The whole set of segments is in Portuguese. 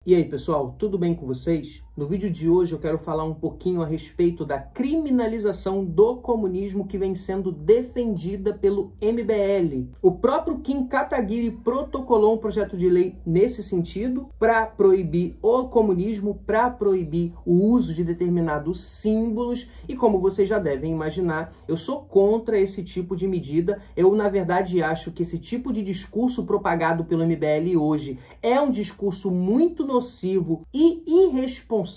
E aí, pessoal, tudo bem com vocês? No vídeo de hoje eu quero falar um pouquinho a respeito da criminalização do comunismo que vem sendo defendida pelo MBL. O próprio Kim Kataguiri protocolou um projeto de lei nesse sentido para proibir o comunismo, para proibir o uso de determinados símbolos e, como vocês já devem imaginar, eu sou contra esse tipo de medida. Eu, na verdade, acho que esse tipo de discurso propagado pelo MBL hoje é um discurso muito nocivo e irresponsável,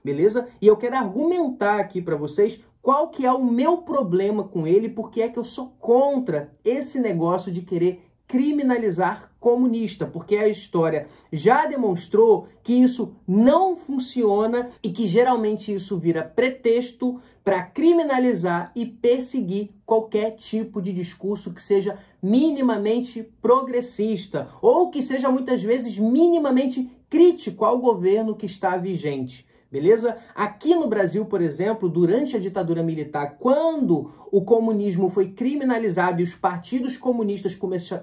beleza? E eu quero argumentar aqui para vocês qual que é o meu problema com ele, porque é que eu sou contra esse negócio de querer criminalizar comunista, porque a história já demonstrou que isso não funciona e que geralmente isso vira pretexto para criminalizar e perseguir qualquer tipo de discurso que seja minimamente progressista ou que seja muitas vezes minimamente crítico ao governo que está vigente. Beleza? Aqui no Brasil, por exemplo, durante a ditadura militar, quando o comunismo foi criminalizado e os partidos comunistas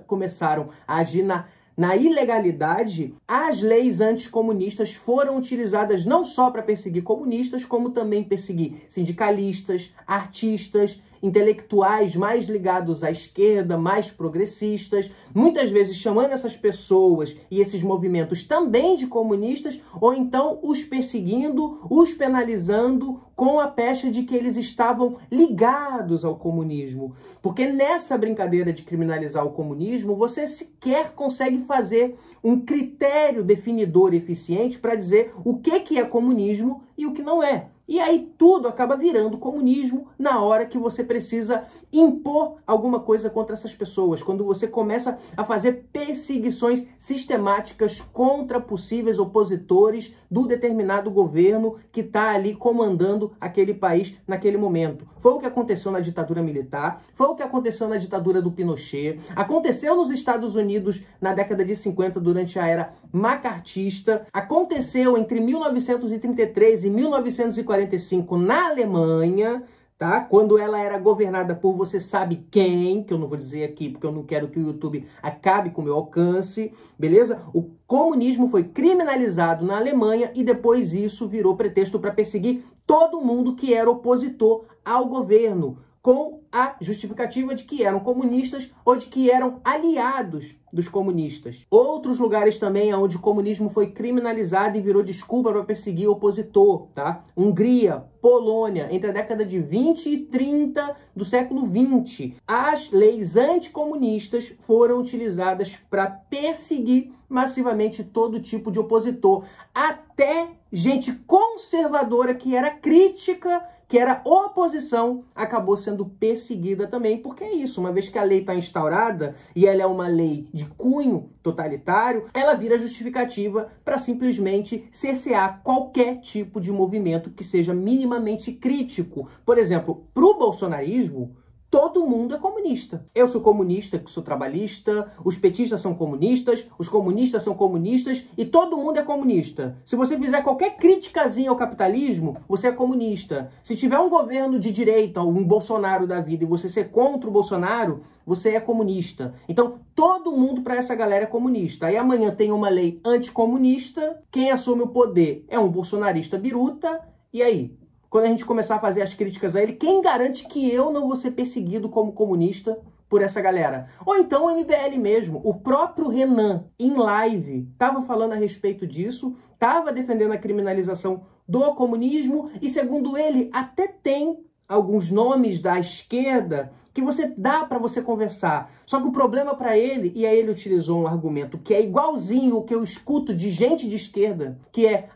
começaram a agir na ilegalidade, as leis anticomunistas foram utilizadas não só para perseguir comunistas, como também perseguir sindicalistas, artistas, intelectuais mais ligados à esquerda, mais progressistas, muitas vezes chamando essas pessoas e esses movimentos também de comunistas, ou então os perseguindo, os penalizando com a pecha de que eles estavam ligados ao comunismo. Porque nessa brincadeira de criminalizar o comunismo, você sequer consegue fazer um critério definidor eficiente para dizer o que é comunismo e o que não é. E aí tudo acaba virando comunismo na hora que você precisa impor alguma coisa contra essas pessoas. Quando você começa a fazer perseguições sistemáticas contra possíveis opositores do determinado governo que está ali comandando aquele país naquele momento. Foi o que aconteceu na ditadura militar, foi o que aconteceu na ditadura do Pinochet, aconteceu nos Estados Unidos na década de 50 durante a era macartista, aconteceu entre 1933 e 1945 na Alemanha, tá? Quando ela era governada por você sabe quem, que eu não vou dizer aqui porque eu não quero que o YouTube acabe com o meu alcance, beleza? O comunismo foi criminalizado na Alemanha e depois isso virou pretexto para perseguir todo mundo que era opositor ao governo, com a justificativa de que eram comunistas ou de que eram aliados dos comunistas. Outros lugares também onde o comunismo foi criminalizado e virou desculpa para perseguir opositor, tá? Hungria, Polônia, entre a década de 20 e 30 do século 20. As leis anticomunistas foram utilizadas para perseguir massivamente todo tipo de opositor, até gente conservadora que era crítica, que era oposição, acabou sendo perseguida também, porque é isso, uma vez que a lei está instaurada e ela é uma lei de cunho totalitário, ela vira justificativa para simplesmente cercear qualquer tipo de movimento que seja minimamente crítico. Por exemplo, para o bolsonarismo, todo mundo é comunista. Eu sou comunista, que sou trabalhista, os petistas são comunistas, os comunistas são comunistas e todo mundo é comunista. Se você fizer qualquer criticazinha ao capitalismo, você é comunista. Se tiver um governo de direita, um Bolsonaro da vida, e você ser contra o Bolsonaro, você é comunista. Então, todo mundo para essa galera é comunista. Aí amanhã tem uma lei anticomunista, quem assume o poder é um bolsonarista biruta, e aí? Quando a gente começar a fazer as críticas a ele, quem garante que eu não vou ser perseguido como comunista por essa galera? Ou então o MBL mesmo, o próprio Renan, em live, estava falando a respeito disso, estava defendendo a criminalização do comunismo e, segundo ele, até tem alguns nomes da esquerda que você dá para você conversar. Só que o problema para ele, e aí ele utilizou um argumento que é igualzinho o que eu escuto de gente de esquerda, que é,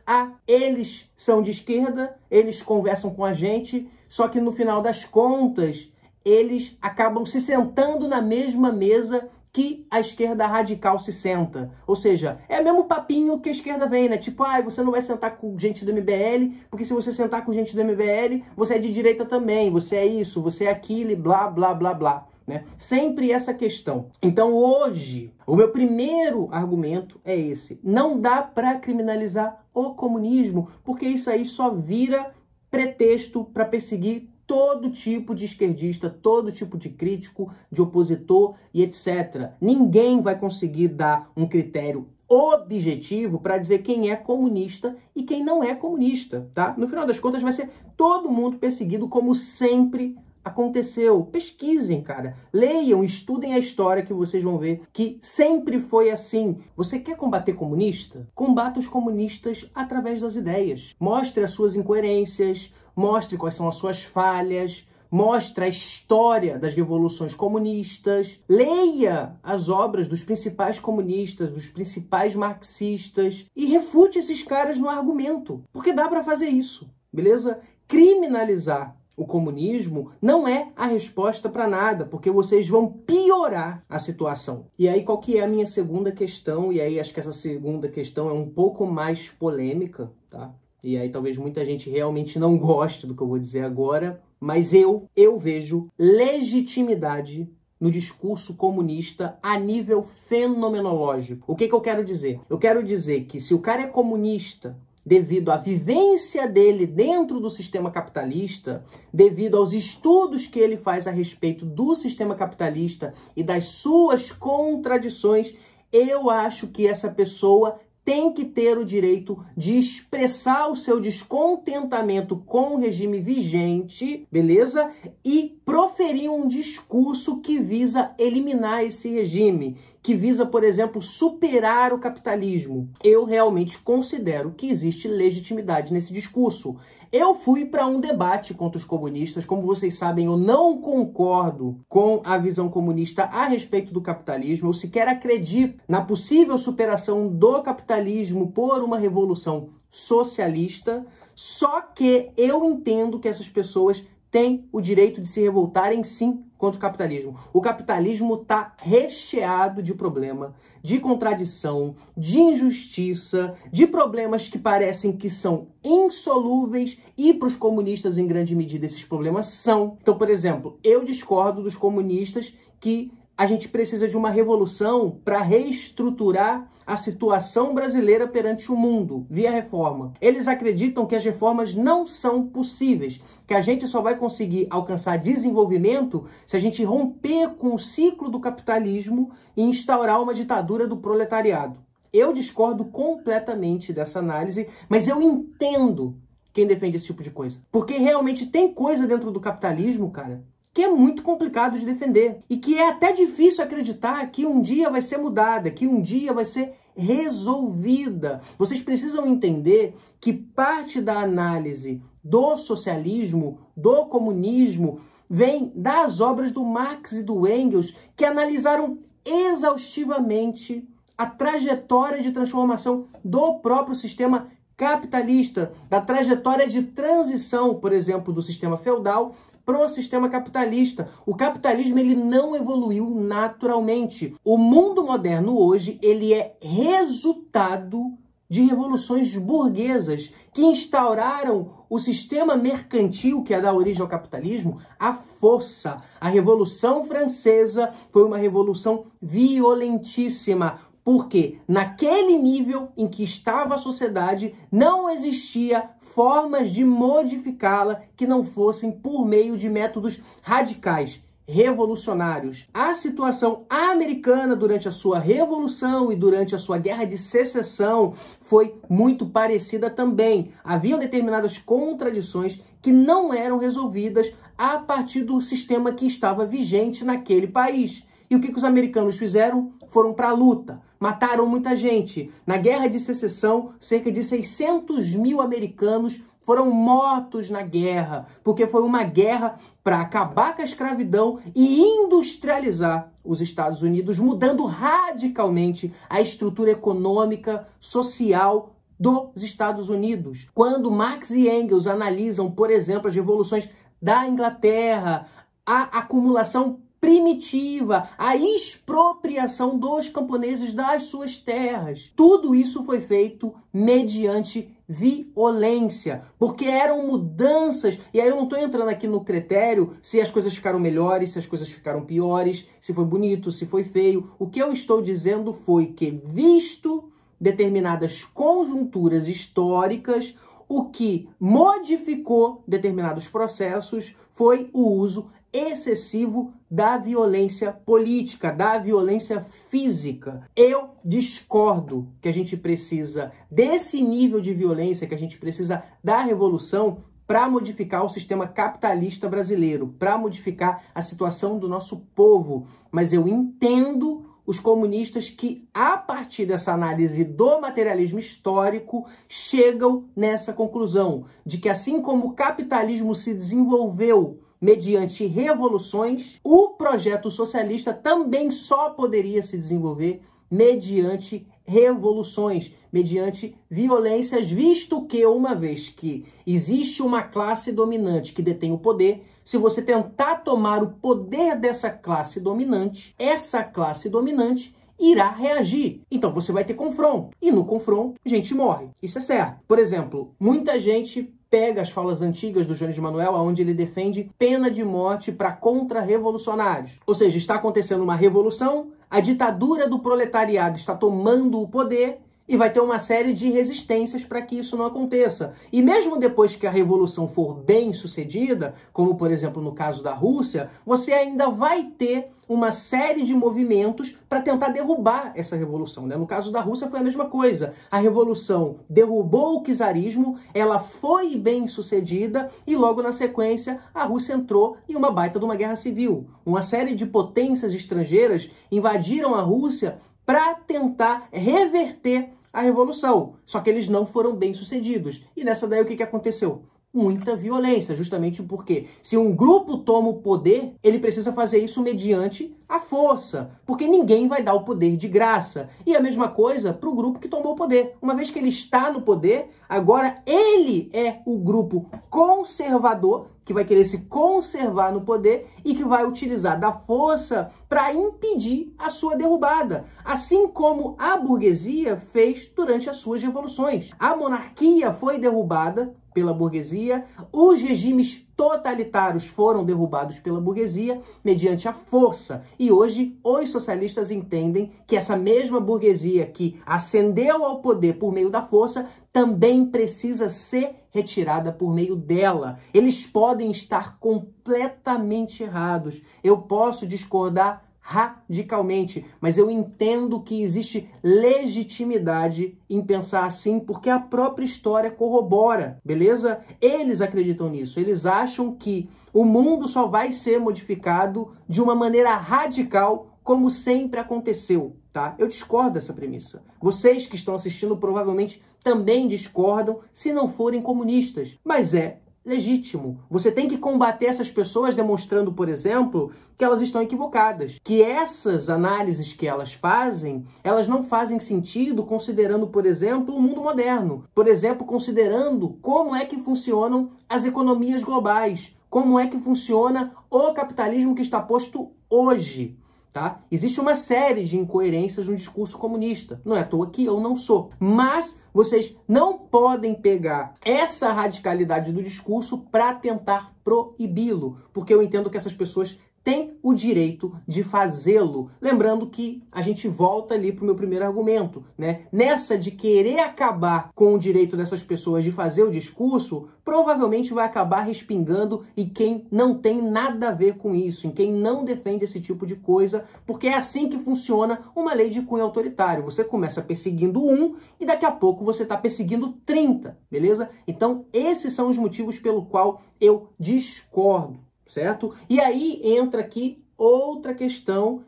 eles são de esquerda, eles conversam com a gente, só que no final das contas, eles acabam se sentando na mesma mesa que a esquerda radical se senta. Ou seja, é o mesmo papinho que a esquerda vem, né? Tipo, você não vai sentar com gente do MBL, porque se você sentar com gente do MBL, você é de direita também, você é isso, você é aquilo e blá, blá, blá, blá. Né? Sempre essa questão. Então hoje, o meu primeiro argumento é esse. Não dá para criminalizar o comunismo, porque isso aí só vira pretexto para perseguir todo tipo de esquerdista, todo tipo de crítico, de opositor e etc. Ninguém vai conseguir dar um critério objetivo para dizer quem é comunista e quem não é comunista, tá? No final das contas vai ser todo mundo perseguido como sempre aconteceu. Pesquisem, cara. Leiam, estudem a história que vocês vão ver que sempre foi assim. Você quer combater comunista? Combata os comunistas através das ideias. Mostre as suas incoerências, mostre quais são as suas falhas, mostre a história das revoluções comunistas, leia as obras dos principais comunistas, dos principais marxistas e refute esses caras no argumento, porque dá para fazer isso, beleza? Criminalizar o comunismo não é a resposta para nada, porque vocês vão piorar a situação. E aí, qual que é a minha segunda questão? E aí, acho que essa segunda questão é um pouco mais polêmica, tá? E aí, talvez muita gente realmente não goste do que eu vou dizer agora, mas eu vejo legitimidade no discurso comunista a nível fenomenológico. O que eu quero dizer? Eu quero dizer que se o cara é comunista devido à vivência dele dentro do sistema capitalista, devido aos estudos que ele faz a respeito do sistema capitalista e das suas contradições, eu acho que essa pessoa tem que ter o direito de expressar o seu descontentamento com o regime vigente, beleza? E proferir um discurso que visa eliminar esse regime, que visa, por exemplo, superar o capitalismo. Eu realmente considero que existe legitimidade nesse discurso. Eu fui para um debate contra os comunistas. Como vocês sabem, eu não concordo com a visão comunista a respeito do capitalismo. Eu sequer acredito na possível superação do capitalismo por uma revolução socialista. Só que eu entendo que essas pessoas têm o direito de se revoltarem, sim, contra o capitalismo. O capitalismo está recheado de problema, de contradição, de injustiça, de problemas que parecem que são insolúveis e para os comunistas, em grande medida, esses problemas são. Então, por exemplo, eu discordo dos comunistas que a gente precisa de uma revolução para reestruturar a situação brasileira perante o mundo, via reforma. Eles acreditam que as reformas não são possíveis, que a gente só vai conseguir alcançar desenvolvimento se a gente romper com o ciclo do capitalismo e instaurar uma ditadura do proletariado. Eu discordo completamente dessa análise, mas eu entendo quem defende esse tipo de coisa. Porque realmente tem coisa dentro do capitalismo, cara, que é muito complicado de defender e que é até difícil acreditar que um dia vai ser mudada, que um dia vai ser resolvida. Vocês precisam entender que parte da análise do socialismo, do comunismo, vem das obras do Marx e do Engels, que analisaram exaustivamente a trajetória de transformação do próprio sistema capitalista, da trajetória de transição, por exemplo, do sistema feudal para o sistema capitalista. O capitalismo ele não evoluiu naturalmente. O mundo moderno hoje ele é resultado de revoluções burguesas que instauraram o sistema mercantil que é da origem ao capitalismo à força. A Revolução Francesa foi uma revolução violentíssima, porque naquele nível em que estava a sociedade não existia formas de modificá-la que não fossem por meio de métodos radicais, revolucionários. A situação americana durante a sua revolução e durante a sua guerra de secessão foi muito parecida também. Haviam determinadas contradições que não eram resolvidas a partir do sistema que estava vigente naquele país. E o que os americanos fizeram? Foram para a luta. Mataram muita gente. Na Guerra de Secessão, cerca de 600 mil americanos foram mortos na guerra, porque foi uma guerra para acabar com a escravidão e industrializar os Estados Unidos, mudando radicalmente a estrutura econômica, social dos Estados Unidos. Quando Marx e Engels analisam, por exemplo, as revoluções da Inglaterra, a acumulação primitiva, a expropriação dos camponeses das suas terras. Tudo isso foi feito mediante violência, porque eram mudanças, e aí eu não estou entrando aqui no critério se as coisas ficaram melhores, se as coisas ficaram piores, se foi bonito, se foi feio. O que eu estou dizendo foi que, visto determinadas conjunturas históricas, o que modificou determinados processos foi o uso excessivo da violência política, da violência física. Eu discordo que a gente precisa desse nível de violência, que a gente precisa da revolução para modificar o sistema capitalista brasileiro, para modificar a situação do nosso povo. Mas eu entendo os comunistas que, a partir dessa análise do materialismo histórico, chegam nessa conclusão de que, assim como o capitalismo se desenvolveu mediante revoluções, o projeto socialista também só poderia se desenvolver mediante revoluções, mediante violências, visto que, uma vez que existe uma classe dominante que detém o poder, se você tentar tomar o poder dessa classe dominante, essa classe dominante irá reagir. Então você vai ter confronto. E no confronto, gente morre. Isso é certo. Por exemplo, muita gente pega as falas antigas do Jones de Manuel, onde ele defende pena de morte para contra-revolucionários. Ou seja, está acontecendo uma revolução, a ditadura do proletariado está tomando o poder e vai ter uma série de resistências para que isso não aconteça. E mesmo depois que a revolução for bem sucedida, como por exemplo no caso da Rússia, você ainda vai ter uma série de movimentos para tentar derrubar essa revolução, né? No caso da Rússia foi a mesma coisa. A revolução derrubou o czarismo, ela foi bem sucedida e logo na sequência a Rússia entrou em uma baita de uma guerra civil. Uma série de potências estrangeiras invadiram a Rússia para tentar reverter a revolução. Só que eles não foram bem sucedidos. E nessa daí o que aconteceu? Muita violência, justamente porque se um grupo toma o poder, ele precisa fazer isso mediante a força, porque ninguém vai dar o poder de graça. E a mesma coisa para o grupo que tomou o poder. Uma vez que ele está no poder, agora ele é o grupo conservador, que vai querer se conservar no poder e que vai utilizar da força para impedir a sua derrubada. Assim como a burguesia fez durante as suas revoluções. A monarquia foi derrubada pela burguesia, os regimes totalitários foram derrubados pela burguesia mediante a força. E hoje os socialistas entendem que essa mesma burguesia que ascendeu ao poder por meio da força também precisa ser retirada por meio dela. Eles podem estar completamente errados. Eu posso discordar radicalmente, mas eu entendo que existe legitimidade em pensar assim, porque a própria história corrobora, beleza? Eles acreditam nisso, eles acham que o mundo só vai ser modificado de uma maneira radical, como sempre aconteceu, tá? Eu discordo dessa premissa. Vocês que estão assistindo provavelmente também discordam, se não forem comunistas, mas é legítimo. Você tem que combater essas pessoas demonstrando, por exemplo, que elas estão equivocadas. Que essas análises que elas fazem, elas não fazem sentido considerando, por exemplo, o mundo moderno. Por exemplo, considerando como é que funcionam as economias globais. Como é que funciona o capitalismo que está posto hoje. Tá? Existe uma série de incoerências no discurso comunista. Não é à toa que eu não sou. Mas vocês não podem pegar essa radicalidade do discurso para tentar proibi-lo. Porque eu entendo que essas pessoas têm o direito de fazê-lo. Lembrando que a gente volta ali para o meu primeiro argumento, né? Nessa de querer acabar com o direito dessas pessoas de fazer o discurso, provavelmente vai acabar respingando em quem não tem nada a ver com isso, em quem não defende esse tipo de coisa, porque é assim que funciona uma lei de cunho autoritário. Você começa perseguindo um e daqui a pouco você está perseguindo 30, beleza? Então, esses são os motivos pelo qual eu discordo. Certo? E aí entra aqui outra questão,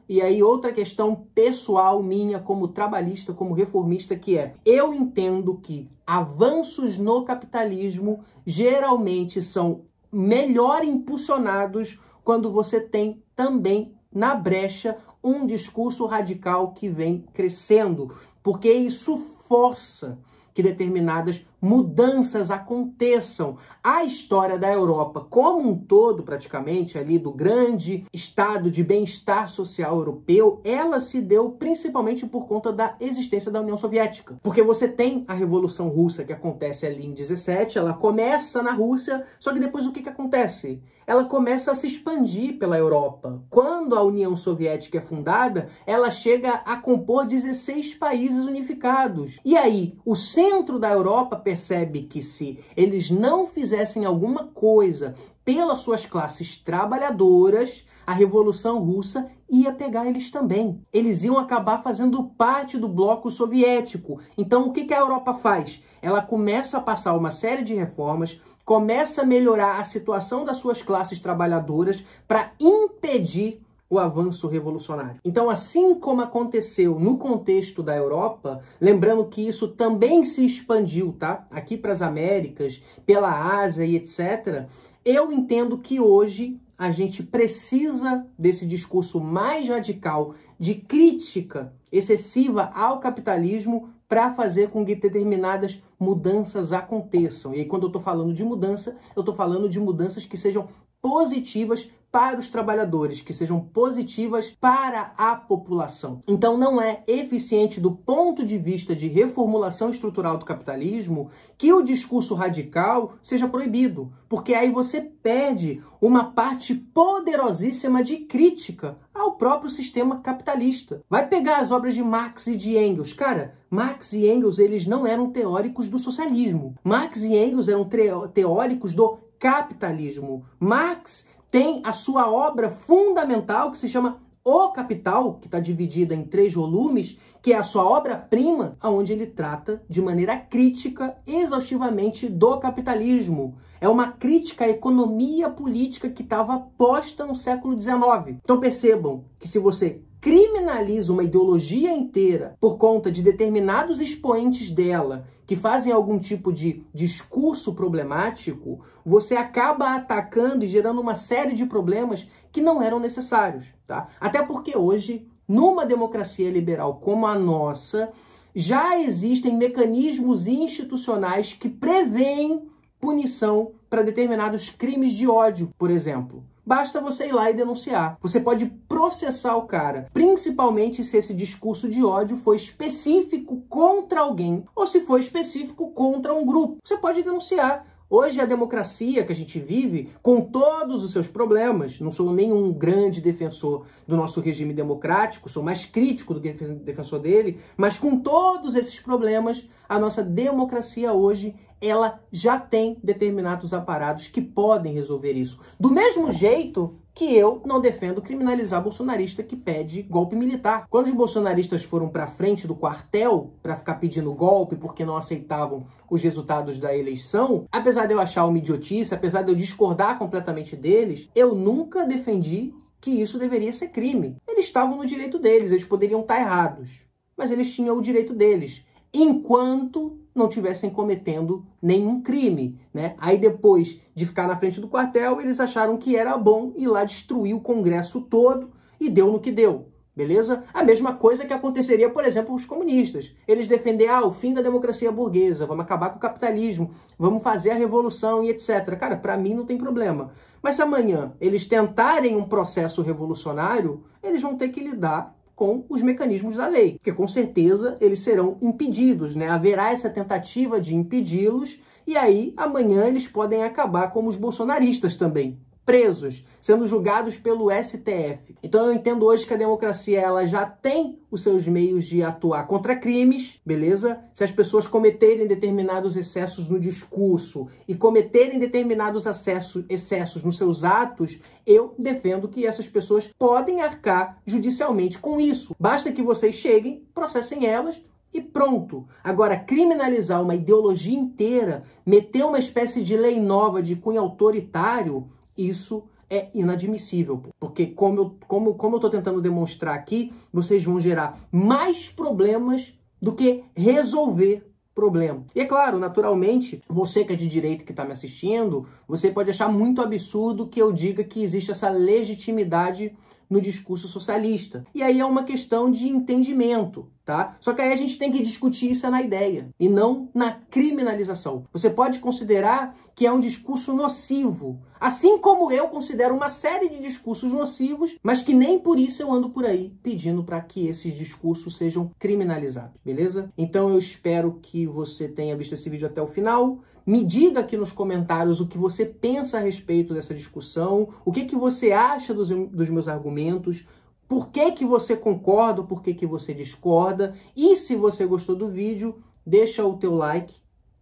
pessoal minha como trabalhista, como reformista, que é: eu entendo que avanços no capitalismo geralmente são melhor impulsionados quando você tem também na brecha um discurso radical que vem crescendo, porque isso força que determinadas mudanças aconteçam. A história da Europa como um todo, praticamente, ali do grande estado de bem-estar social europeu, ela se deu principalmente por conta da existência da União Soviética. Porque você tem a Revolução Russa, que acontece ali em 17, ela começa na Rússia, só que depois o que acontece? Ela começa a se expandir pela Europa. Quando a União Soviética é fundada, ela chega a compor 16 países unificados. E aí, o centro da Europa percebe que se eles não fizessem alguma coisa pelas suas classes trabalhadoras, a Revolução Russa ia pegar eles também. Eles iam acabar fazendo parte do bloco soviético. Então, o que a Europa faz? Ela começa a passar uma série de reformas, começa a melhorar a situação das suas classes trabalhadoras para impedir o avanço revolucionário. Então, assim como aconteceu no contexto da Europa, lembrando que isso também se expandiu, tá? Aqui para as Américas, pela Ásia e etc., eu entendo que hoje a gente precisa desse discurso mais radical de crítica excessiva ao capitalismo para fazer com que determinadas mudanças aconteçam. E aí, quando eu estou falando de mudança, eu estou falando de mudanças que sejam positivas para os trabalhadores, que sejam positivas para a população. Então não é eficiente do ponto de vista de reformulação estrutural do capitalismo que o discurso radical seja proibido, porque aí você perde uma parte poderosíssima de crítica ao próprio sistema capitalista. Vai pegar as obras de Marx e de Engels. Cara, Marx e Engels, eles não eram teóricos do socialismo. Marx e Engels eram teóricos do capitalismo. Marx tem a sua obra fundamental que se chama O Capital, que está dividida em 3 volumes, que é a sua obra-prima, onde ele trata de maneira crítica, exaustivamente, do capitalismo. É uma crítica à economia política que estava posta no século XIX. Então percebam que se você criminaliza uma ideologia inteira por conta de determinados expoentes dela que fazem algum tipo de discurso problemático, você acaba atacando e gerando uma série de problemas que não eram necessários, tá? Até porque hoje, numa democracia liberal como a nossa, já existem mecanismos institucionais que prevêem punição para determinados crimes de ódio, por exemplo. Basta você ir lá e denunciar. Você pode processar o cara, principalmente se esse discurso de ódio foi específico contra alguém ou se foi específico contra um grupo. Você pode denunciar. Hoje a democracia que a gente vive, com todos os seus problemas, não sou nenhum grande defensor do nosso regime democrático, sou mais crítico do que defensor dele, mas com todos esses problemas, a nossa democracia hoje, ela já tem determinados aparatos que podem resolver isso. Do mesmo jeito que eu não defendo criminalizar bolsonarista que pede golpe militar. Quando os bolsonaristas foram para frente do quartel para ficar pedindo golpe porque não aceitavam os resultados da eleição, apesar de eu achar uma idiotice, apesar de eu discordar completamente deles, eu nunca defendi que isso deveria ser crime. Eles estavam no direito deles, eles poderiam estar errados, mas eles tinham o direito deles, enquanto não estivessem cometendo nenhum crime, né? Aí depois de ficar na frente do quartel, eles acharam que era bom ir lá destruir o Congresso todo e deu no que deu, beleza? A mesma coisa que aconteceria, por exemplo, com os comunistas. Eles defender, o fim da democracia burguesa, vamos acabar com o capitalismo, vamos fazer a revolução e etc. Cara, para mim não tem problema. Mas se amanhã eles tentarem um processo revolucionário, eles vão ter que lidar com os mecanismos da lei, porque com certeza eles serão impedidos, né? Haverá essa tentativa de impedi-los e aí amanhã eles podem acabar como os bolsonaristas também, presos, sendo julgados pelo STF. Então eu entendo hoje que a democracia ela já tem os seus meios de atuar contra crimes, beleza? Se as pessoas cometerem determinados excessos no discurso e cometerem determinados excessos nos seus atos, eu defendo que essas pessoas podem arcar judicialmente com isso. Basta que vocês cheguem, processem elas e pronto. Agora, criminalizar uma ideologia inteira, meter uma espécie de lei nova de cunho autoritário, isso é inadmissível, porque como eu tô tentando demonstrar aqui, vocês vão gerar mais problemas do que resolver problema. E é claro, naturalmente, você que é de direita que está me assistindo, você pode achar muito absurdo que eu diga que existe essa legitimidade no discurso socialista. E aí é uma questão de entendimento, tá? Só que aí a gente tem que discutir isso na ideia e não na criminalização. Você pode considerar que é um discurso nocivo, assim como eu considero uma série de discursos nocivos, mas que nem por isso eu ando por aí pedindo para que esses discursos sejam criminalizados, beleza? Então eu espero que você tenha visto esse vídeo até o final. Me diga aqui nos comentários o que você pensa a respeito dessa discussão, o que você acha dos meus argumentos, por que você concorda, por que você discorda, e se você gostou do vídeo, deixa o teu like,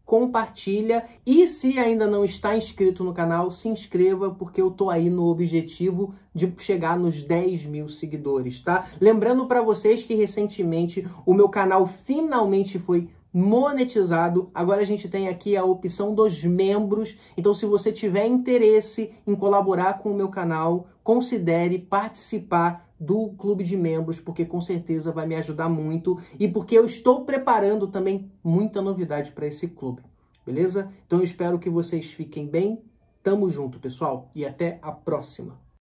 compartilha e se ainda não está inscrito no canal, se inscreva porque eu tô aí no objetivo de chegar nos 10 mil seguidores, tá? Lembrando para vocês que recentemente o meu canal finalmente foi monetizado. Agora a gente tem aqui a opção dos membros. Então, se você tiver interesse em colaborar com o meu canal, considere participar do clube de membros, porque com certeza vai me ajudar muito e porque eu estou preparando também muita novidade para esse clube, beleza? Então eu espero que vocês fiquem bem. Tamo junto, pessoal, e até a próxima.